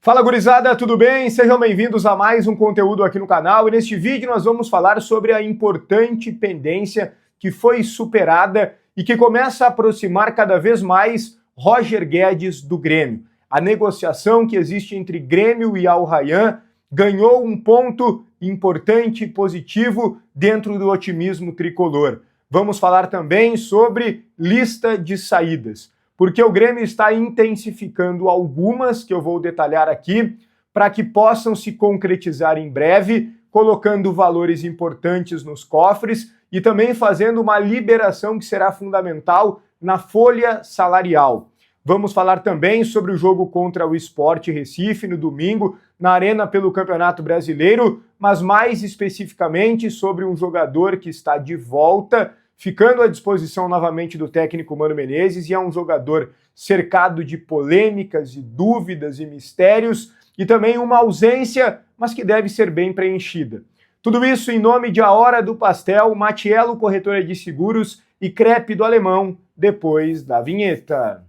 Fala gurizada, tudo bem? Sejam bem-vindos a mais um conteúdo aqui no canal e neste vídeo nós vamos falar sobre a importante pendência que foi superada e que começa a aproximar cada vez mais Roger Guedes do Grêmio. A negociação que existe entre Grêmio e Al Rayyan ganhou um ponto importante e positivo dentro do otimismo tricolor. Vamos falar também sobre lista de saídas, porque o Grêmio está intensificando algumas que eu vou detalhar aqui para que possam se concretizar em breve, colocando valores importantes nos cofres e também fazendo uma liberação que será fundamental na folha salarial. Vamos falar também sobre o jogo contra o Sport Recife no domingo, na Arena pelo Campeonato Brasileiro, mas mais especificamente sobre um jogador que está de volta, ficando à disposição novamente do técnico Mano Menezes, e é um jogador cercado de polêmicas e dúvidas e mistérios, e também uma ausência, mas que deve ser bem preenchida. Tudo isso em nome de A Hora do Pastel, Matiello Corretora de Seguros e Crepe do Alemão, depois da vinheta.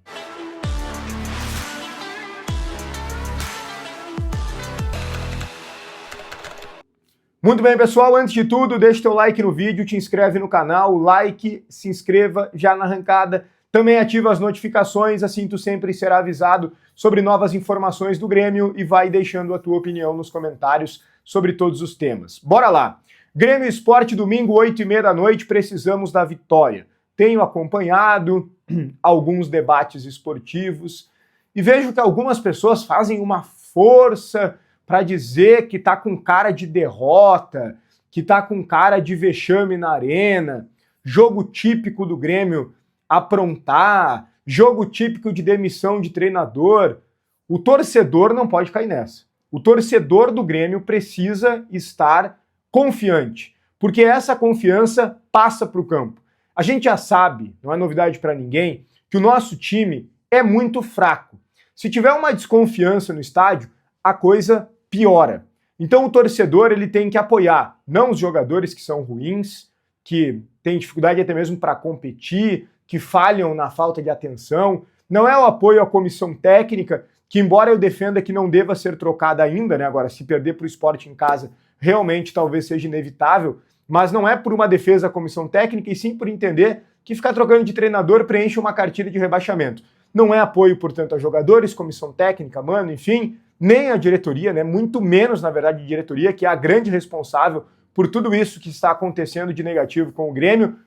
Muito bem, pessoal, antes de tudo, deixa teu like no vídeo, te inscreve no canal, like, se inscreva já na arrancada, também ativa as notificações, assim tu sempre será avisado sobre novas informações do Grêmio e vai deixando a tua opinião nos comentários sobre todos os temas. Bora lá! Grêmio Sport, domingo, 8h30 da noite, precisamos da vitória. Tenho acompanhado alguns debates esportivos e vejo que algumas pessoas fazem uma força para dizer que tá com cara de derrota, que tá com cara de vexame na arena, jogo típico do Grêmio aprontar, jogo típico de demissão de treinador. O torcedor não pode cair nessa. O torcedor do Grêmio precisa estar confiante, porque essa confiança passa para o campo. A gente já sabe, não é novidade para ninguém, que o nosso time é muito fraco. Se tiver uma desconfiança no estádio, a coisa piora. Então o torcedor ele tem que apoiar, não os jogadores que são ruins, que têm dificuldade até mesmo para competir, que falham na falta de atenção. Não é o apoio à comissão técnica, que embora eu defenda que não deva ser trocada ainda, né? Agora, se perder para o Sport em casa, realmente talvez seja inevitável, mas não é por uma defesa à comissão técnica, e sim por entender que ficar trocando de treinador preenche uma cartilha de rebaixamento. Não é apoio, portanto, a jogadores, comissão técnica, mano, enfim, nem a diretoria, né? Muito menos, na verdade, a diretoria, que é a grande responsável por tudo isso que está acontecendo de negativo com o Grêmio,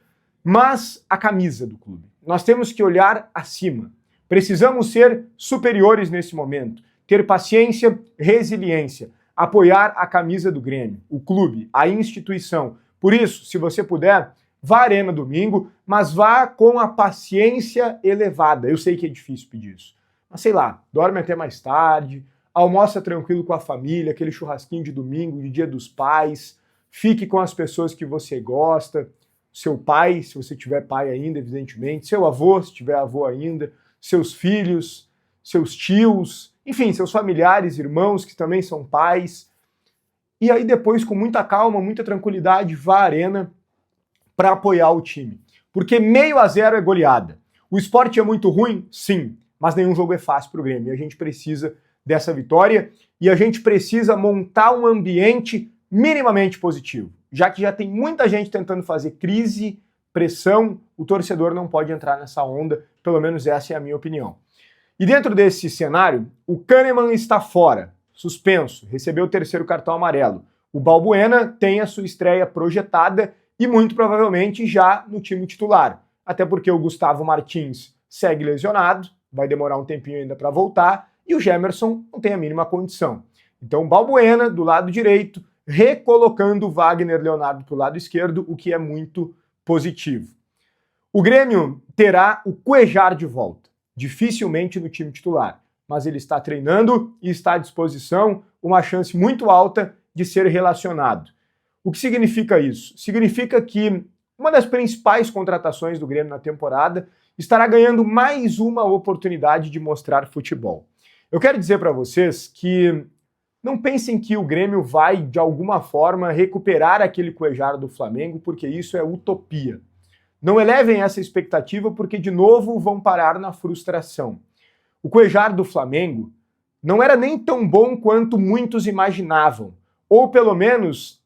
mas a camisa do clube. Nós temos que olhar acima. Precisamos ser superiores nesse momento, ter paciência, resiliência, apoiar a camisa do Grêmio, o clube, a instituição. Por isso, se você puder, vá à Arena domingo, mas vá com a paciência elevada. Eu sei que é difícil pedir isso, mas sei lá, dorme até mais tarde, almoça tranquilo com a família, aquele churrasquinho de domingo, de Dia dos Pais, fique com as pessoas que você gosta, seu pai, se você tiver pai ainda, evidentemente, seu avô, se tiver avô ainda, seus filhos, seus tios, enfim, seus familiares, irmãos que também são pais. E aí depois, com muita calma, muita tranquilidade, vá à Arena para apoiar o time. Porque 0-0 é goleada. O Sport é muito ruim? Sim, mas nenhum jogo é fácil para o Grêmio. E a gente precisa dessa vitória e a gente precisa montar um ambiente minimamente positivo. Já que já tem muita gente tentando fazer crise, pressão, o torcedor não pode entrar nessa onda, pelo menos essa é a minha opinião. E dentro desse cenário, o Kahneman está fora, suspenso, recebeu o terceiro cartão amarelo. O Balbuena tem a sua estreia projetada e muito provavelmente já no time titular, até porque o Gustavo Martins segue lesionado, vai demorar um tempinho ainda para voltar, e o Gemerson não tem a mínima condição. Então, Balbuena do lado direito, recolocando o Wagner Leonardo para o lado esquerdo, o que é muito positivo. O Grêmio terá o Cuéllar de volta, dificilmente no time titular, mas ele está treinando e está à disposição, uma chance muito alta de ser relacionado. O que significa isso? Significa que uma das principais contratações do Grêmio na temporada estará ganhando mais uma oportunidade de mostrar futebol. Eu quero dizer para vocês que não pensem que o Grêmio vai, de alguma forma, recuperar aquele Cuéllar do Flamengo, porque isso é utopia. Não elevem essa expectativa, porque, de novo, vão parar na frustração. O Cuéllar do Flamengo não era nem tão bom quanto muitos imaginavam, ou pelo menos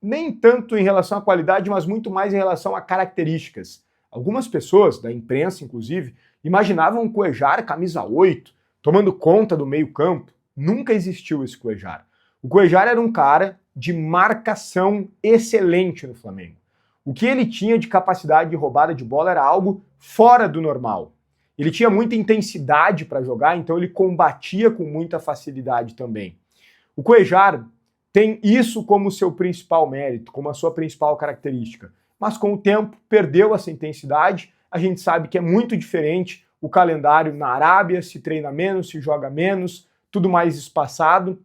nem tanto em relação à qualidade, mas muito mais em relação a características. Algumas pessoas, da imprensa inclusive, imaginavam o Cuéllar camisa 8, tomando conta do meio-campo. Nunca existiu esse Cuéllar. O Cuéllar era um cara de marcação excelente no Flamengo. O que ele tinha de capacidade de roubada de bola era algo fora do normal. Ele tinha muita intensidade para jogar, então ele combatia com muita facilidade também. O Cuéllar tem isso como seu principal mérito, como a sua principal característica. Mas com o tempo perdeu essa intensidade. A gente sabe que é muito diferente o calendário na Arábia, se treina menos, se joga menos, tudo mais espaçado.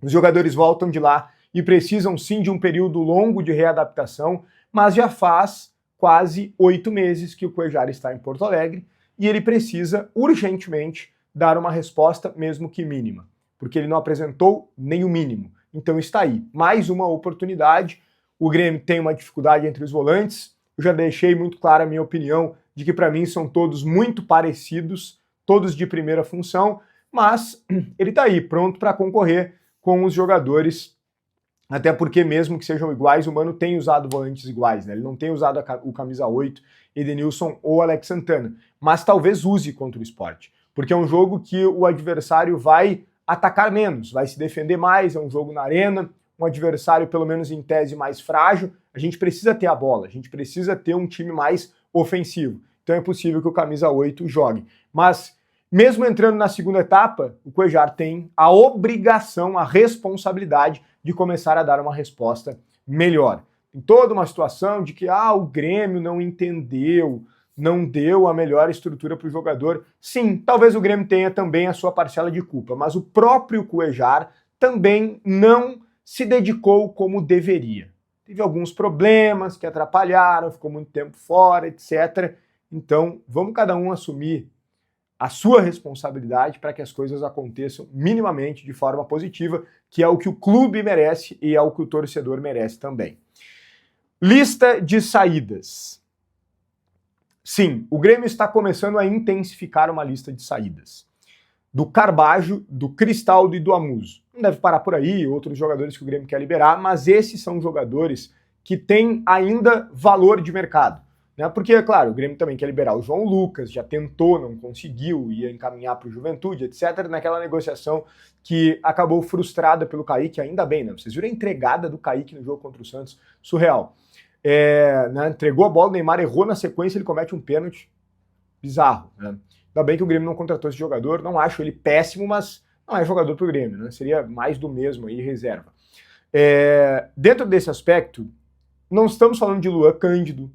Os jogadores voltam de lá e precisam sim de um período longo de readaptação, mas já faz quase 8 meses que o Cuéllar está em Porto Alegre e ele precisa urgentemente dar uma resposta, mesmo que mínima, porque ele não apresentou nem o mínimo. Então está aí, mais uma oportunidade. O Grêmio tem uma dificuldade entre os volantes. Eu já deixei muito clara a minha opinião de que para mim são todos muito parecidos, todos de primeira função, mas ele está aí, pronto para concorrer com os jogadores, até porque mesmo que sejam iguais, o Mano tem usado volantes iguais, né? Ele não tem usado o camisa 8, Edenilson ou Alex Santana, mas talvez use contra o Sport, porque é um jogo que o adversário vai atacar menos, vai se defender mais, é um jogo na arena, um adversário pelo menos em tese mais frágil, a gente precisa ter a bola, a gente precisa ter um time mais ofensivo, então é possível que o camisa 8 jogue, mas mesmo entrando na segunda etapa, o Cuéllar tem a obrigação, a responsabilidade de começar a dar uma resposta melhor. Tem toda uma situação de que o Grêmio não entendeu, não deu a melhor estrutura para o jogador. Sim, talvez o Grêmio tenha também a sua parcela de culpa, mas o próprio Cuéllar também não se dedicou como deveria. Teve alguns problemas que atrapalharam, ficou muito tempo fora, etc. Então, vamos cada um assumir a sua responsabilidade para que as coisas aconteçam minimamente de forma positiva, que é o que o clube merece e é o que o torcedor merece também. Lista de saídas. Sim, o Grêmio está começando a intensificar uma lista de saídas. Do Carbajo, do Cristaldo e do Amuso. Não deve parar por aí, outros jogadores que o Grêmio quer liberar, mas esses são jogadores que têm ainda valor de mercado. Né? Porque, é claro, o Grêmio também quer liberar o João Lucas, já tentou, não conseguiu, ia encaminhar para o Juventude, etc., naquela negociação que acabou frustrada pelo Kaique, ainda bem, né? Vocês viram a entregada do Kaique no jogo contra o Santos? Surreal. Né? Entregou a bola, o Neymar errou na sequência, ele comete um pênalti bizarro. Né? Ainda bem que o Grêmio não contratou esse jogador, não acho ele péssimo, mas não é jogador para o Grêmio, né? Seria mais do mesmo aí, reserva. Dentro desse aspecto, não estamos falando de Luan Cândido,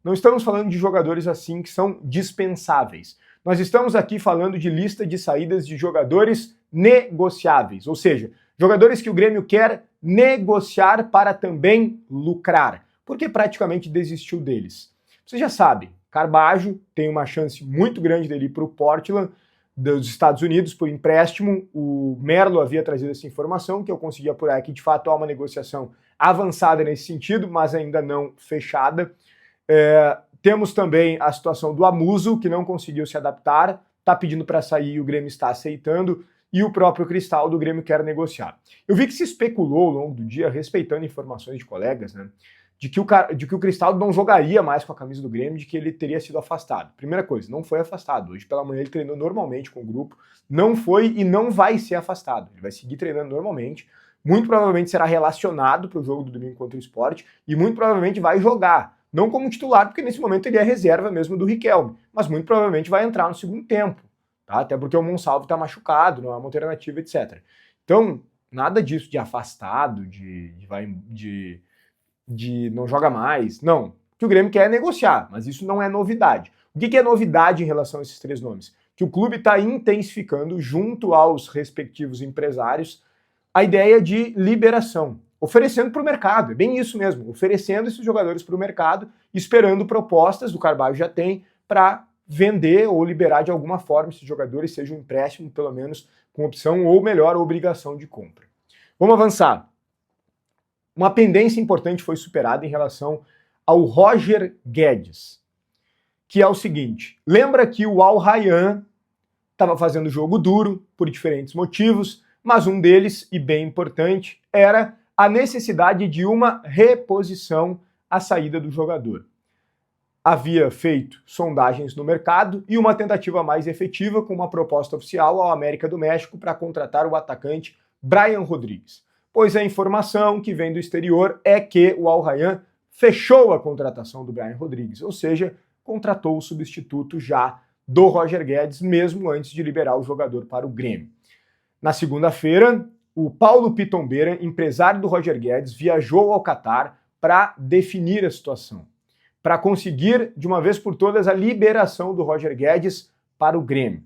não estamos falando de jogadores assim que são dispensáveis. Nós estamos aqui falando de lista de saídas de jogadores negociáveis, ou seja, jogadores que o Grêmio quer negociar para também lucrar, porque praticamente desistiu deles. Você já sabe, Carbajo tem uma chance muito grande dele ir para o Portland dos Estados Unidos por empréstimo. O Merlo havia trazido essa informação, que eu consegui apurar que de fato há uma negociação avançada nesse sentido, mas ainda não fechada. Temos também a situação do Amuso, que não conseguiu se adaptar, está pedindo para sair e o Grêmio está aceitando, e o próprio Cristaldo, o Grêmio quer negociar. Eu vi que se especulou ao longo do dia, respeitando informações de colegas, né, de que o Cristaldo não jogaria mais com a camisa do Grêmio, de que ele teria sido afastado. Primeira coisa, não foi afastado. Hoje pela manhã ele treinou normalmente com o grupo, não foi e não vai ser afastado. Ele vai seguir treinando normalmente, muito provavelmente será relacionado para o jogo do domingo contra o Sport e muito provavelmente vai jogar. Não como titular, porque nesse momento ele é reserva mesmo do Riquelme, mas muito provavelmente vai entrar no segundo tempo, tá? Até porque o Monsalvo está machucado, não é uma alternativa, etc. Então, nada disso de afastado, de não joga mais, não. O que o Grêmio quer é negociar, mas isso não é novidade. O que é novidade em relação a esses três nomes? Que o clube está intensificando, junto aos respectivos empresários, a ideia de liberação. Oferecendo para o mercado, é bem isso mesmo, oferecendo esses jogadores para o mercado, esperando propostas, do Carvalho já tem, para vender ou liberar de alguma forma esses jogadores, seja um empréstimo, pelo menos com opção ou melhor, obrigação de compra. Vamos avançar. Uma pendência importante foi superada em relação ao Roger Guedes, que é o seguinte, lembra que o Al Rayyan estava fazendo jogo duro por diferentes motivos, mas um deles, e bem importante, era a necessidade de uma reposição à saída do jogador. Havia feito sondagens no mercado e uma tentativa mais efetiva com uma proposta oficial ao América do México para contratar o atacante Brian Rodrigues. Pois a informação que vem do exterior é que o Al Rayyan fechou a contratação do Brian Rodrigues, ou seja, contratou o substituto já do Roger Guedes, mesmo antes de liberar o jogador para o Grêmio. Na segunda-feira, o Paulo Pitombeira, empresário do Roger Guedes, viajou ao Catar para definir a situação, para conseguir, de uma vez por todas, a liberação do Roger Guedes para o Grêmio.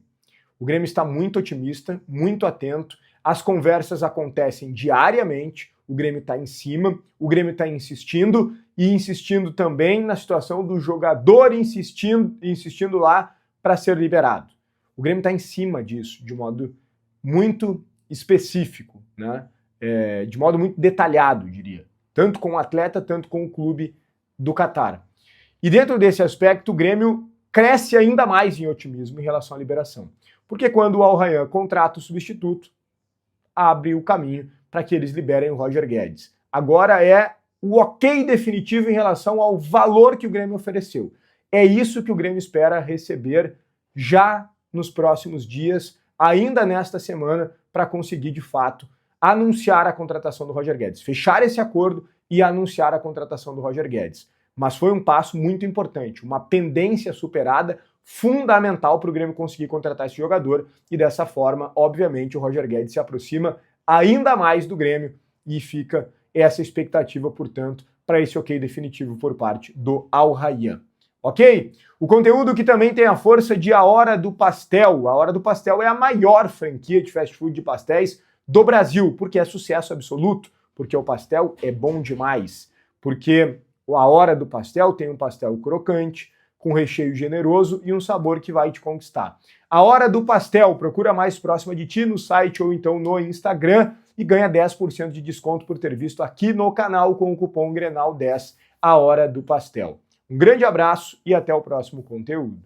O Grêmio está muito otimista, muito atento, as conversas acontecem diariamente, o Grêmio está em cima, o Grêmio está insistindo, e insistindo também na situação do jogador insistindo lá para ser liberado. O Grêmio está em cima disso, de modo muito específico, né? De modo muito detalhado, diria. Tanto com o atleta, tanto com o clube do Catar. E dentro desse aspecto, o Grêmio cresce ainda mais em otimismo em relação à liberação. Porque quando o Al Rayyan contrata o substituto, abre o caminho para que eles liberem o Roger Guedes. Agora é o ok definitivo em relação ao valor que o Grêmio ofereceu. É isso que o Grêmio espera receber já nos próximos dias, ainda nesta semana, para conseguir, de fato, anunciar a contratação do Roger Guedes. Fechar esse acordo e anunciar a contratação do Roger Guedes. Mas foi um passo muito importante, uma pendência superada, fundamental para o Grêmio conseguir contratar esse jogador, e dessa forma, obviamente, o Roger Guedes se aproxima ainda mais do Grêmio e fica essa expectativa, portanto, para esse ok definitivo por parte do Al Rayyan. Ok? O conteúdo que também tem a força de A Hora do Pastel. A Hora do Pastel é a maior franquia de fast food de pastéis do Brasil, porque é sucesso absoluto, porque o pastel é bom demais, porque a Hora do Pastel tem um pastel crocante, com recheio generoso e um sabor que vai te conquistar. A Hora do Pastel, procura mais próxima de ti no site ou então no Instagram e ganha 10% de desconto por ter visto aqui no canal com o cupom GRENAL10, A Hora do Pastel. Um grande abraço e até o próximo conteúdo.